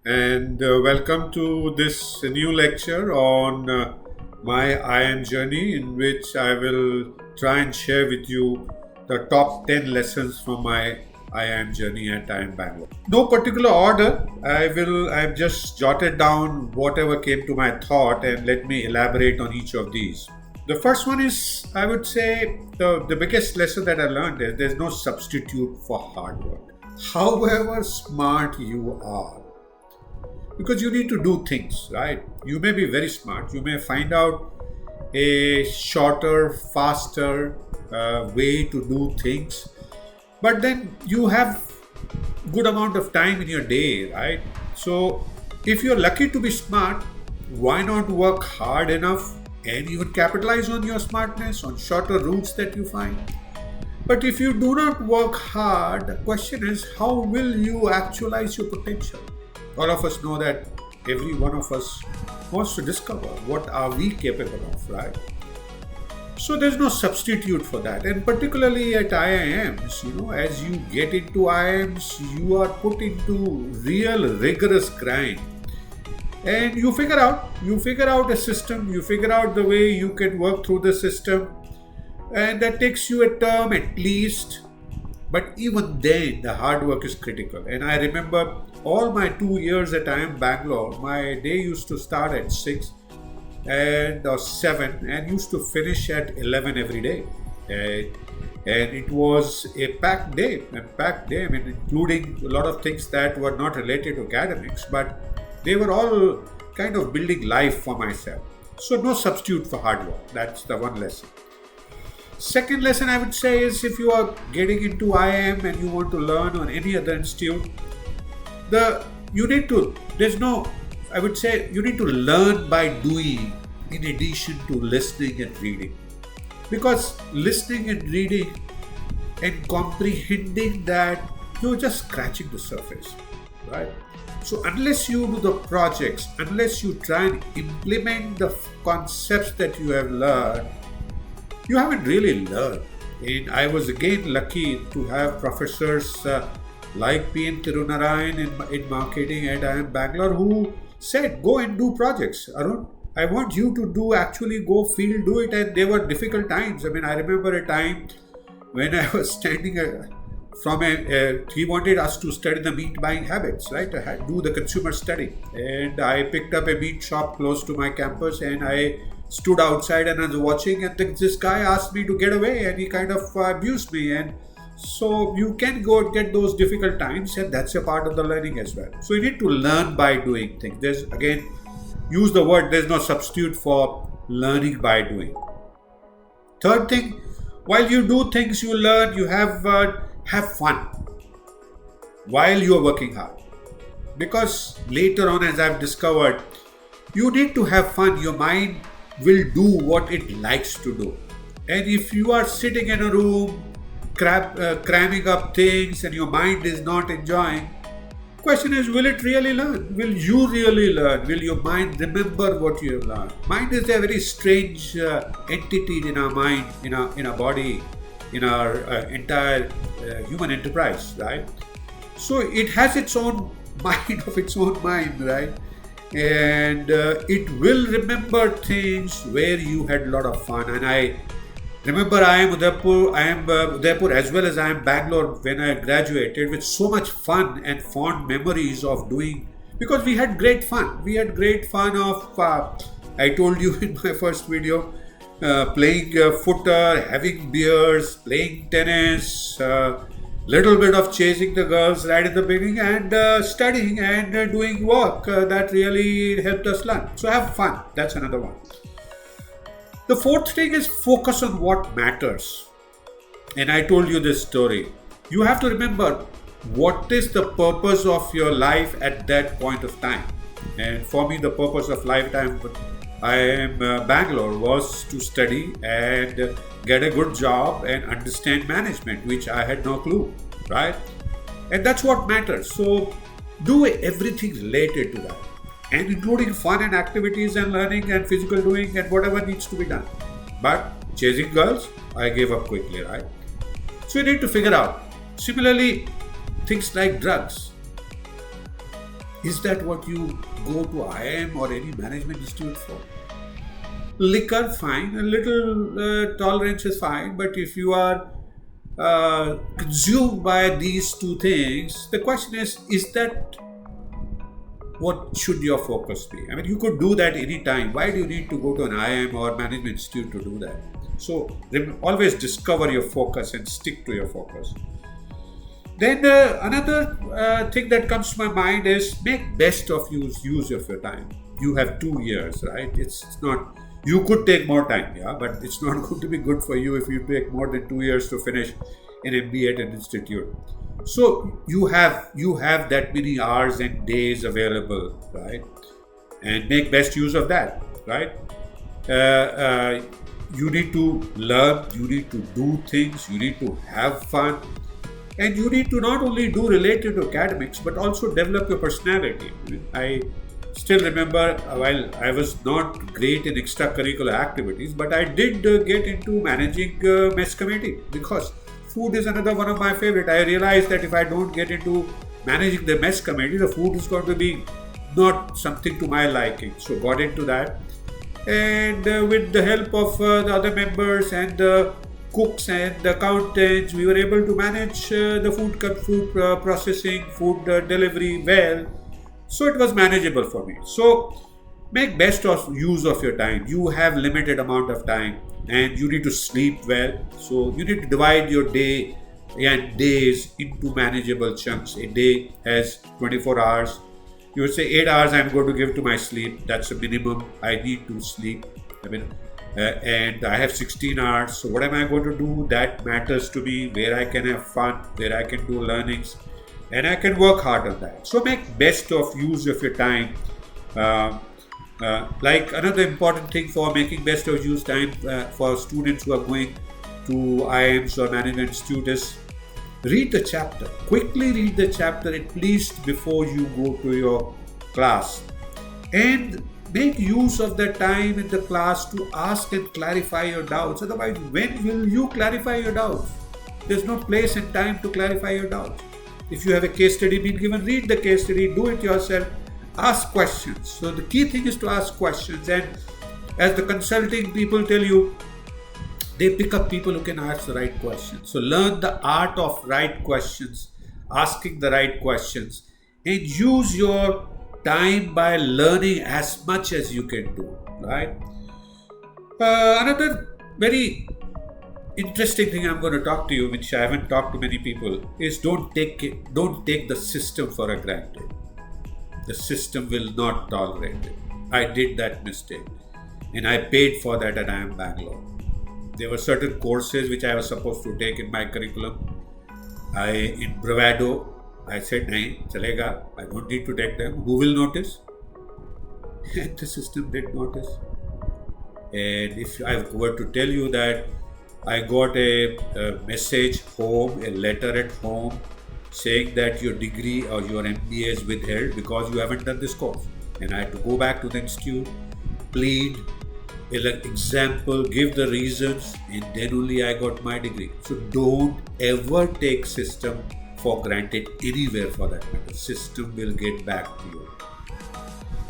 and welcome to this new lecture on my IIM journey, in which I will try and share with you the top 10 lessons from my IIM journey at IIM Bangalore. No particular order. I've just jotted down whatever came to my thought, and let me elaborate on each of these. The first one is, I would say, the biggest lesson that I learned is there's no substitute for hard work. However smart you are, because you need to do things, right? You may be very smart. You may find out a shorter, faster way to do things, but then you have good amount of time in your day, right? So if you're lucky to be smart, why not work hard enough and even capitalize on your smartness, on shorter routes that you find? But if you do not work hard, the question is, how will you actualize your potential? All of us know that every one of us wants to discover what are we capable of, right? So there's no substitute for that. And particularly at IIMs, as you get into IIMs, you are put into real rigorous grind. And you figure out a system, you figure out the way you can work through the system. And that takes you a term at least. But even then, the hard work is critical. And I remember all my 2 years at IIM Bangalore, my day used to start at 6 or 7 and used to finish at 11 every day. And it was a packed day, including a lot of things that were not related to academics, but they were all kind of building life for myself. So no substitute for hard work. That's the one lesson. Second lesson I would say is, if you are getting into IIM and you want to learn on any other institute, you need to learn by doing in addition to listening and reading. Because listening and reading and comprehending that, you're just scratching the surface, right? So unless you do the projects, unless you try and implement the concepts that you have learned, you haven't really learned. And I was again lucky to have professors like P.N. Tirunarayan in marketing at IIM Bangalore, who said, go and do projects, Arun. I want you to actually go field, do it. And there were difficult times. I remember a time when I was standing he wanted us to study the meat buying habits, right? I had to do the consumer study. And I picked up a meat shop close to my campus, and I stood outside and I was watching, and this guy asked me to get away, and he kind of abused me. And so you can go get those difficult times, and that's a part of the learning as well. So you need to learn by doing things. There's, again, use the word, there's no substitute for learning by doing. Third thing, while you do things, you learn, you have fun while you are working hard. Because later on, as I've discovered, you need to have fun. Your mind will do what it likes to do. And if you are sitting in a room cramming up things and your mind is not enjoying, question is, will it really learn? Will you really learn? Will your mind remember what you have learned? Mind is a very strange entity in our mind, in our body, in our entire human enterprise, right? So it has its own mind of its own mind, right? And it will remember things where you had a lot of fun. And I remember IIM Udaipur as well as IIM Bangalore, when I graduated, with so much fun and fond memories of doing, because we had great fun. We had great fun of, I told you in my first video, playing footer, having beers, playing tennis, little bit of chasing the girls right in the beginning, and studying and doing work that really helped us learn. So have fun. That's another one. The fourth thing is, focus on what matters. And I told you this story. You have to remember what is the purpose of your life at that point of time. And for me, the purpose of lifetime IIM Bangalore was to study and get a good job and understand management, which I had no clue, right? And that's what matters. So do everything related to that, and including fun and activities and learning and physical doing and whatever needs to be done. But chasing girls, I gave up quickly, right? So you need to figure out. Similarly, things like drugs. Is that what you go to IIM or any management institute for? Liquor, fine. A little tolerance is fine. But if you are consumed by these two things, the question is that what should your focus be? I mean, you could do that anytime. Why do you need to go to an IIM or management institute to do that? So always discover your focus and stick to your focus. Then another thing that comes to my mind is make best of use of your time. You have 2 years, right? It's not. You could take more time, yeah, but it's not going to be good for you if you take more than 2 years to finish an MBA at an institute. So you have that many hours and days available, right? And make best use of that, right? You need to learn, you need to do things, you need to have fun, and you need to not only do related to academics but also develop your personality. I still remember while I was not great in extracurricular activities, but I did get into managing mess committee because food is another one of my favorite. I realized that if I don't get into managing the mess committee, the food is going to be not something to my liking. So got into that, and with the help of the other members and the cooks and the accountants, we were able to manage the food processing, food delivery well. So it was manageable for me. So make best of use of your time. You have limited amount of time and you need to sleep well. So you need to divide your day and days into manageable chunks. A day has 24 hours. You would say 8 hours I'm going to give to my sleep. That's a minimum. I need to sleep. And I have 16 hours. So what am I going to do? That matters to me. Where I can have fun, where I can do learnings, and I can work hard on that. So make best of use of your time. Like another important thing for making best of use time for students who are going to IIMs or management institutes, read the chapter. Quickly read the chapter at least before you go to your class, and make use of the time in the class to ask and clarify your doubts. Otherwise, when will you clarify your doubts? There's no place and time to clarify your doubts. If you have a case study being given, read the case study, do it yourself, ask questions. So the key thing is to ask questions, and as the consulting people tell you, they pick up people who can ask the right questions. So learn the art of right questions, asking the right questions, and use your time by learning as much as you can do, right? Another very interesting thing I'm going to talk to you, which I haven't talked to many people, is don't take the system for granted. The system will not tolerate it. I did that mistake, and I paid for that at IIM Bangalore. There were certain courses which I was supposed to take in my curriculum. In bravado, I said, nahin, chalega, I don't need to take them. Who will notice? And the system did notice. And if I were to tell you that I got a message home, a letter at home, saying that your degree or your MBA is withheld because you haven't done this course. And I had to go back to the institute, plead, example, give the reasons, and then only I got my degree. So don't ever take system for granted anywhere for that matter. System will get back to you.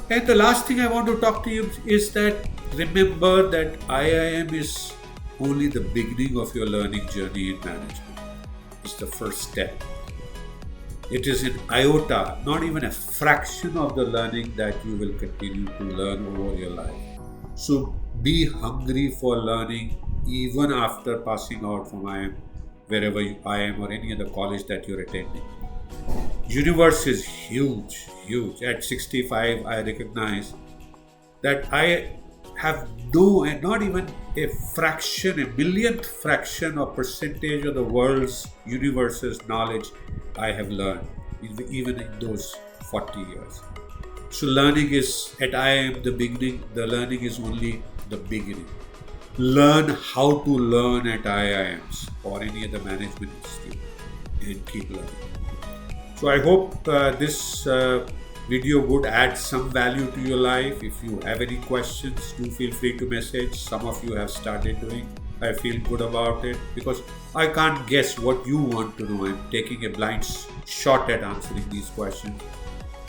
And the last thing I want to talk to you is that remember that IIM is only the beginning of your learning journey in management. It's the first step. It is an iota, not even a fraction of the learning that you will continue to learn over your life. So be hungry for learning even after passing out from IIM, wherever IIM or any other college that you're attending. Universe is huge, huge. At 65, I recognize that I have not even a fraction, a millionth fraction or percentage of the world's universe's knowledge I have learned, even in those 40 years. So learning is, at IIM, the beginning. The learning is only the beginning. Learn how to learn at IIMs or any other management institute and keep learning. So I hope this video would add some value to your life. If you have any questions, do feel free to message. Some of you have started doing. I feel good about it because I can't guess what you want to know. I'm taking a blind shot at answering these questions.